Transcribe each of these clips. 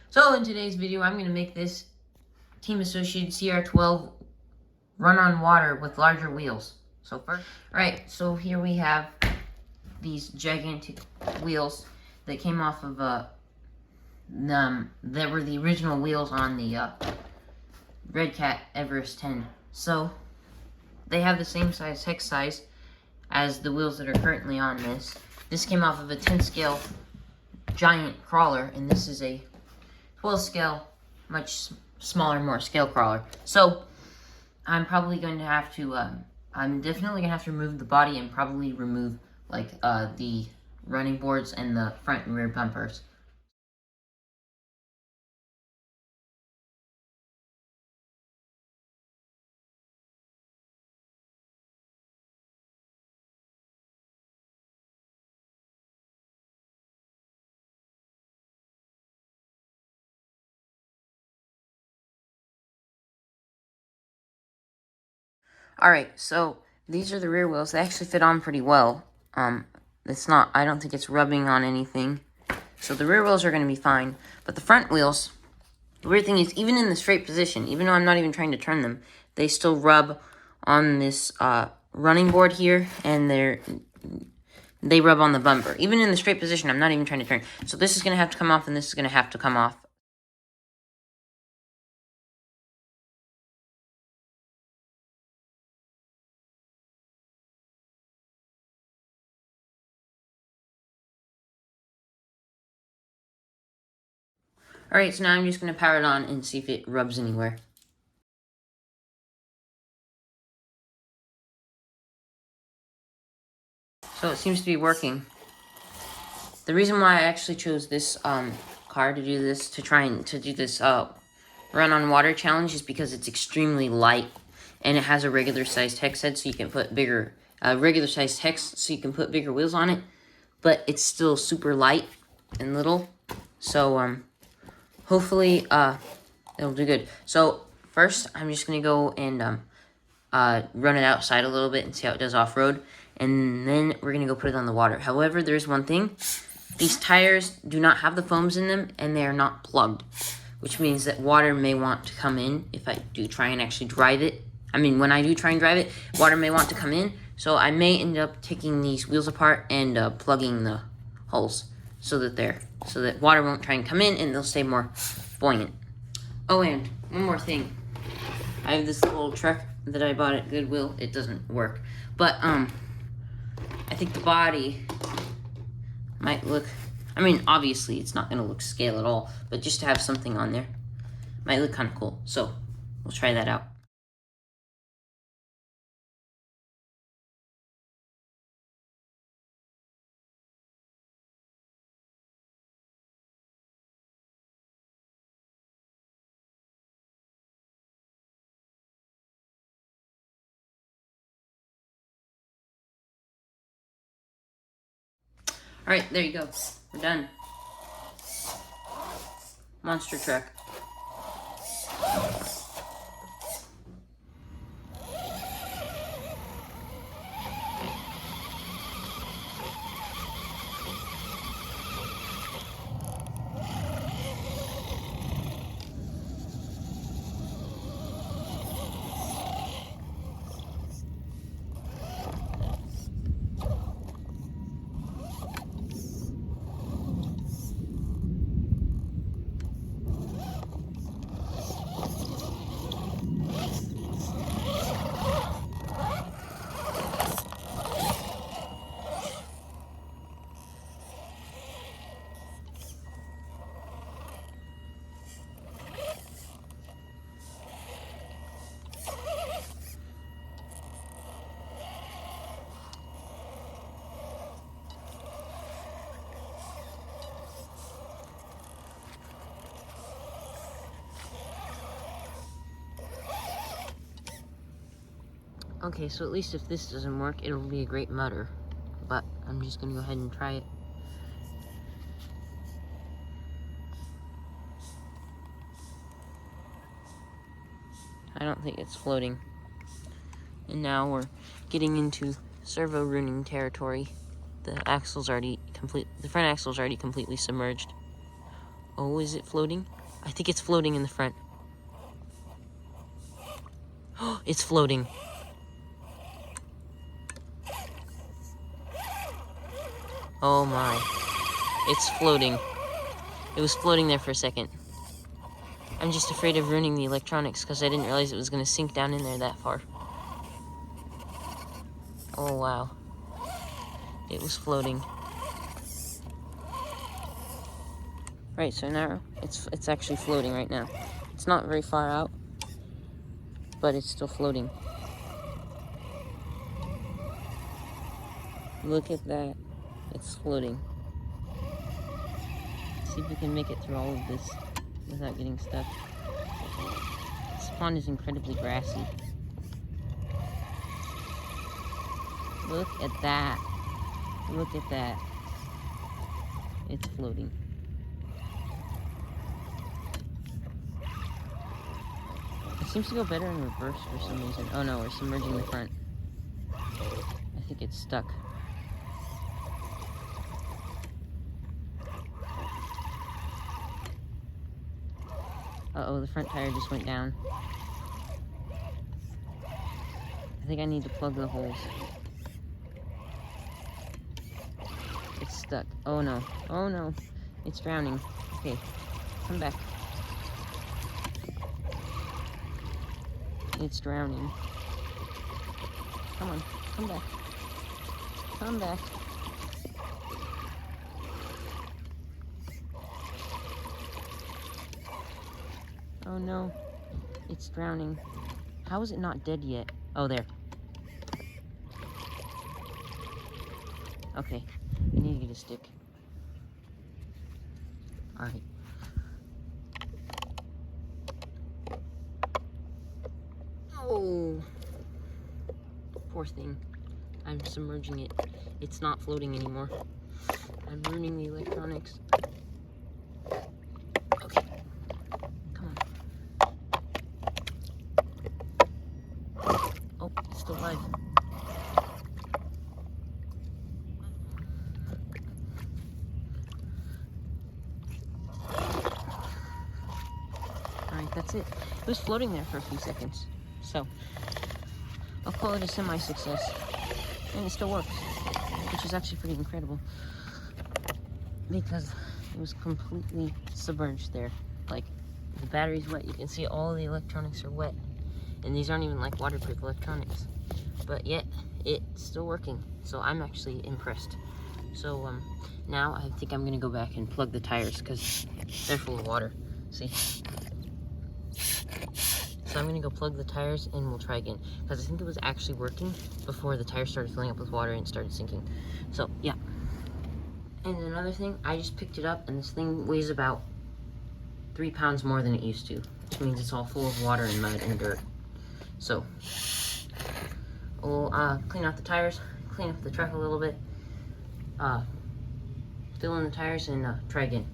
So in today's video, I'm going to make this Team Associated CR12 run on water with larger wheels. So first, alright, so here we have these gigantic wheels that came off of, that were the original wheels on the Red Cat Everest 10. So they have the same size, hex size, as the wheels that are currently on this. This came off of a 10 scale giant crawler, and this is a 12 scale, much smaller, more scale crawler. So I'm probably going to have to, I'm definitely going to have to remove the body and probably remove, like, the running boards and the front and rear bumpers. Alright, so these are the rear wheels. They actually fit on pretty well. It's not, I don't think it's rubbing on anything. So the rear wheels are going to be fine. But the front wheels, the weird thing is, even in the straight position, even though I'm not even trying to turn them, they still rub on this running board here, and they rub on the bumper. Even in the straight position, I'm not even trying to turn. So this is going to have to come off, and this is going to have to come off. Alright, so now I'm just going to power it on and see if it rubs anywhere. So it seems to be working. The reason why I actually chose this car to do this, to try and do this run on water challenge, is because it's extremely light, and it has a regular sized hex head, so you can put bigger, regular sized hex, so you can put bigger wheels on it, but it's still super light and little. So hopefully it'll do good. So first, I'm just gonna go and run it outside a little bit and see how it does off road, and then we're gonna go put it on the water. However, there's one thing. These tires do not have the foams in them, and they are not plugged, which means that water may want to come in if I do try and actually drive it. I mean, when I do try and drive it, water may want to come in, so I may end up taking these wheels apart and plugging the holes so that water won't try and come in, and they'll stay more buoyant. Oh, and one more thing. I have this little truck that I bought at Goodwill. It doesn't work, but I think the body might look, I mean, obviously it's not going to look scale at all, but just to have something on there might look kind of cool. So we'll try that out. Alright, there you go. We're done. Monster truck. Okay, so at least if this doesn't work, it'll be a great mutter. But I'm just going to go ahead and try it. I don't think it's floating. And now we're getting into servo ruining territory. The front axle's already completely submerged. Oh, is it floating? I think it's floating in the front. Oh, it's floating. Oh my. It's floating. It was floating there for a second. I'm just afraid of ruining the electronics because I didn't realize it was going to sink down in there that far. Oh wow. It was floating. Right, so now it's actually floating right now. It's not very far out, but it's still floating. Look at that. It's floating. See if we can make it through all of this without getting stuck. This pond is incredibly grassy. Look at that. Look at that. It's floating. It seems to go better in reverse for some reason. Oh no, we're submerging the front. I think it's stuck. Uh-oh, the front tire just went down. I think I need to plug the holes. It's stuck. Oh no. Oh no. It's drowning. Okay. Come back. It's drowning. Come on. Come back. Come back. Oh no. It's drowning. How is it not dead yet? Oh, there. Okay. I need to get a stick. Alright. Oh. Poor thing. I'm submerging it. It's not floating anymore. I'm ruining the electronics. Okay. Come on. Oh, it's still alive. Alright, that's it. It was floating there for a few seconds. So, I'll call it a semi-success. And it still works, which is actually pretty incredible. Because it was completely submerged there. Like, the battery's wet. You can see all the electronics are wet. And these aren't even like waterproof electronics. But yet, it's still working. So I'm actually impressed. So now I think I'm gonna go back and plug the tires because they're full of water. See? So I'm gonna go plug the tires and we'll try again. Because I think it was actually working before the tires started filling up with water and it started sinking. So, yeah. And another thing, I just picked it up and this thing weighs about 3 pounds more than it used to. Which means it's all full of water and mud and dirt. So, we'll clean out the tires, clean up the truck a little bit, fill in the tires and try again.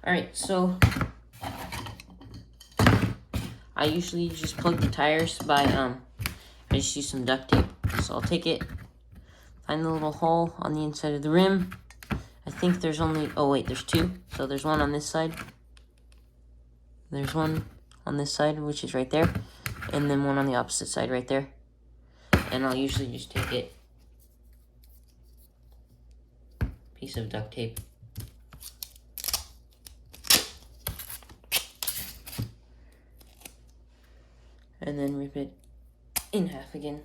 Alright, so I usually just plug the tires by, I just use some duct tape. So I'll take it, find the little hole on the inside of the rim. I think there's only, oh wait, there's 2. So there's one on this side. There's one on this side, which is right there. And then one on the opposite side right there. And I'll usually just take it, piece of duct tape. And then rip it in half again.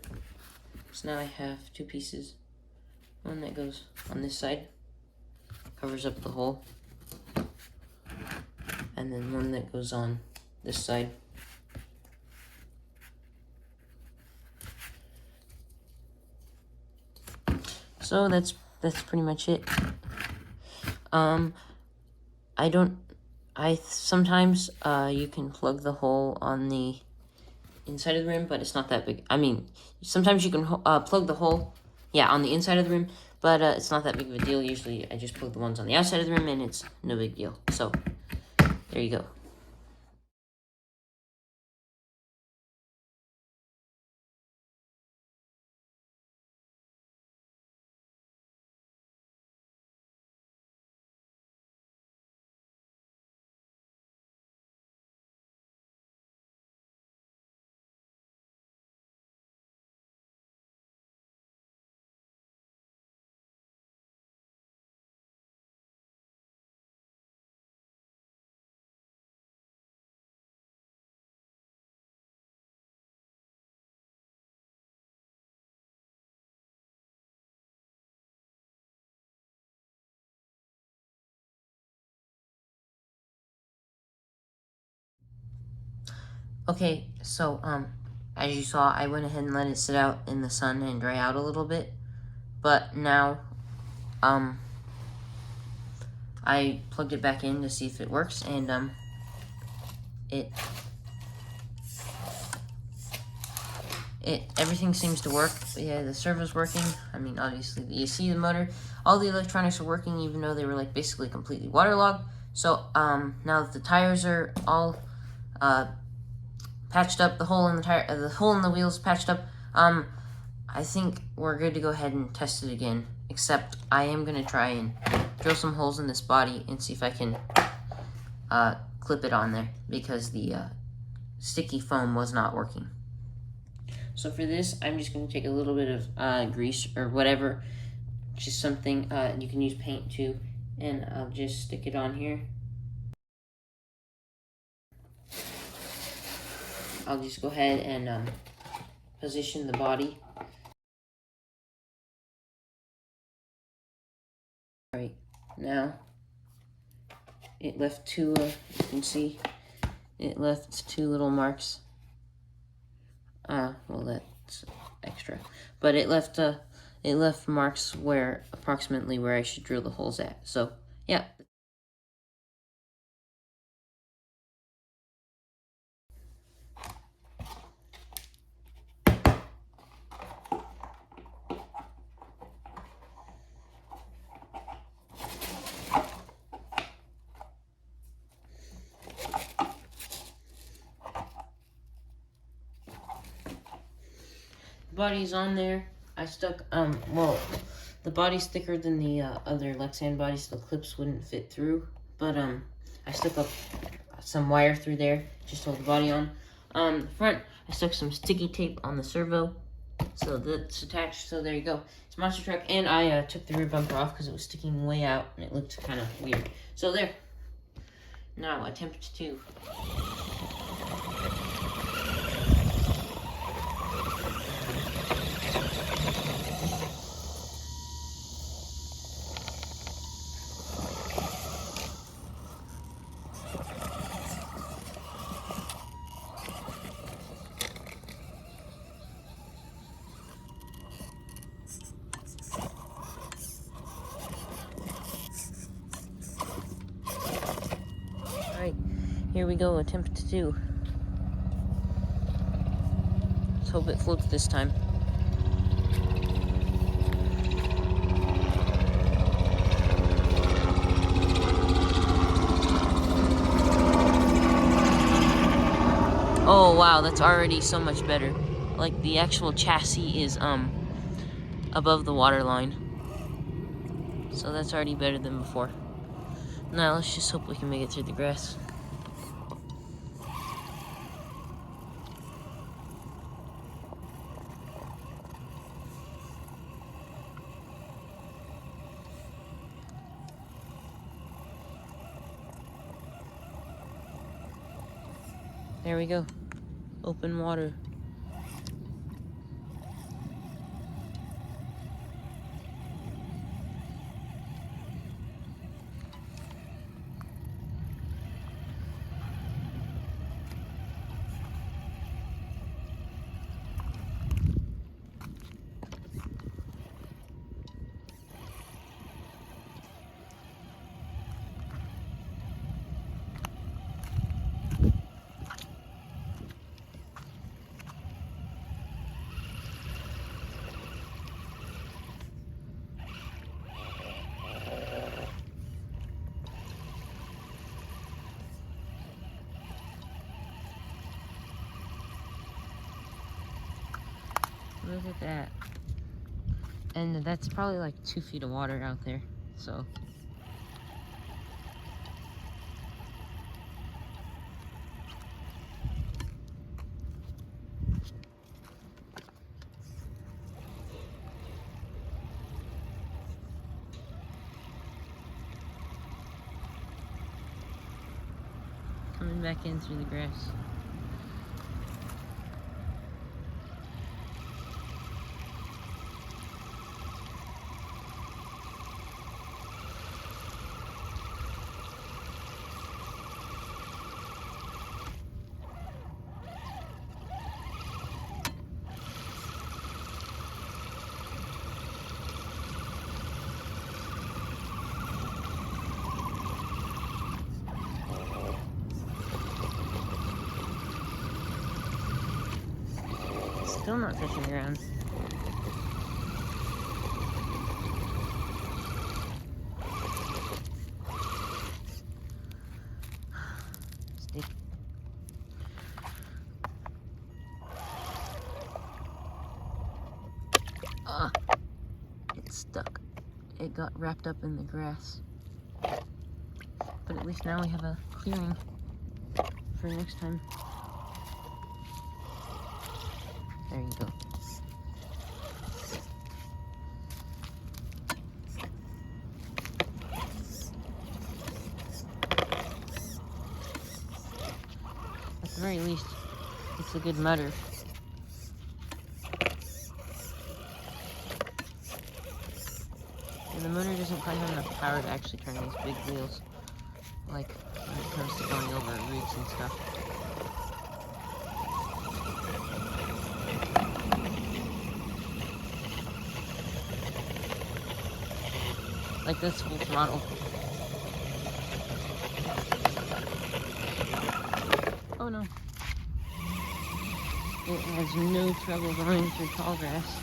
So now I have 2 pieces. One that goes on this side, covers up the hole. And then one that goes on this side. So that's pretty much it. Sometimes you can plug the hole on the inside of the rim, but it's not that big. I mean, sometimes you can plug the hole, yeah, on the inside of the rim, but it's not that big of a deal. Usually I just plug the ones on the outside of the rim, and it's no big deal. So, there you go. Okay, so, as you saw, I went ahead and let it sit out in the sun and dry out a little bit, but now, I plugged it back in to see if it works, and, everything seems to work. Yeah, the servo's working. I mean, obviously, you see the motor. All the electronics are working, even though they were, like, basically completely waterlogged. So, now that the tires are all, patched up, the hole in the wheels patched up, I think we're good to go ahead and test it again. Except, I am gonna try and drill some holes in this body and see if I can, clip it on there, because the, sticky foam was not working. So for this, I'm just going to take a little bit of grease or whatever, just something, you can use paint too, and I'll just stick it on here. I'll just go ahead and position the body. Alright, now it left two, you can see, it left two little marks. Well, that's extra, but it left marks where, approximately where I should drill the holes at. So, yeah. Body's on there. I stuck, well, the body's thicker than the other Lexan bodies, so the clips wouldn't fit through. But, I stuck up some wire through there just to hold the body on. The front, I stuck some sticky tape on the servo, so that's attached. So there you go. It's a monster truck, and I took the rear bumper off because it was sticking way out, and it looked kind of weird. So there. Now, attempt 2. Alright, here we go, attempt 2. Let's hope it floats this time. Oh wow, that's already so much better. Like, the actual chassis is above the water line. So that's already better than before. Now let's just hope we can make it through the grass. There we go. Open water. Look at that. And that's probably like 2 feet of water out there, so. Coming back in through the grass. Still not touching the ground. Stick. It's stuck. It got wrapped up in the grass. But at least now we have a clearing for next time. There you go. At the very least, it's a good mutter. And the motor doesn't quite have enough power to actually turn these big wheels, like when it comes to going over roots and stuff. Like this full throttle. Oh no. It has no trouble going through tall grass.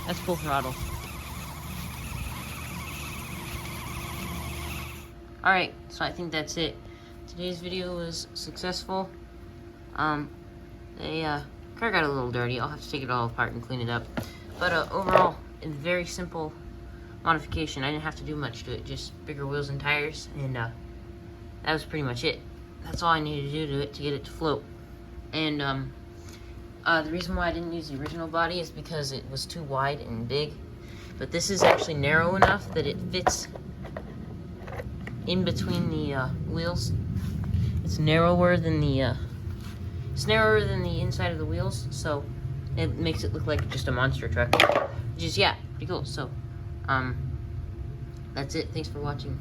That's full throttle. Alright, so I think that's it. Today's video was successful. The car got a little dirty. I'll have to take it all apart and clean it up. But overall, a very simple modification. I didn't have to do much to it, just bigger wheels and tires, and that was pretty much it. That's all I needed to do to it to get it to float. And the reason why I didn't use the original body is because it was too wide and big. But this is actually narrow enough that it fits in between the wheels. It's narrower than the inside of the wheels, so it makes it look like just a monster truck. Which is, yeah, pretty cool. So that's it. Thanks for watching.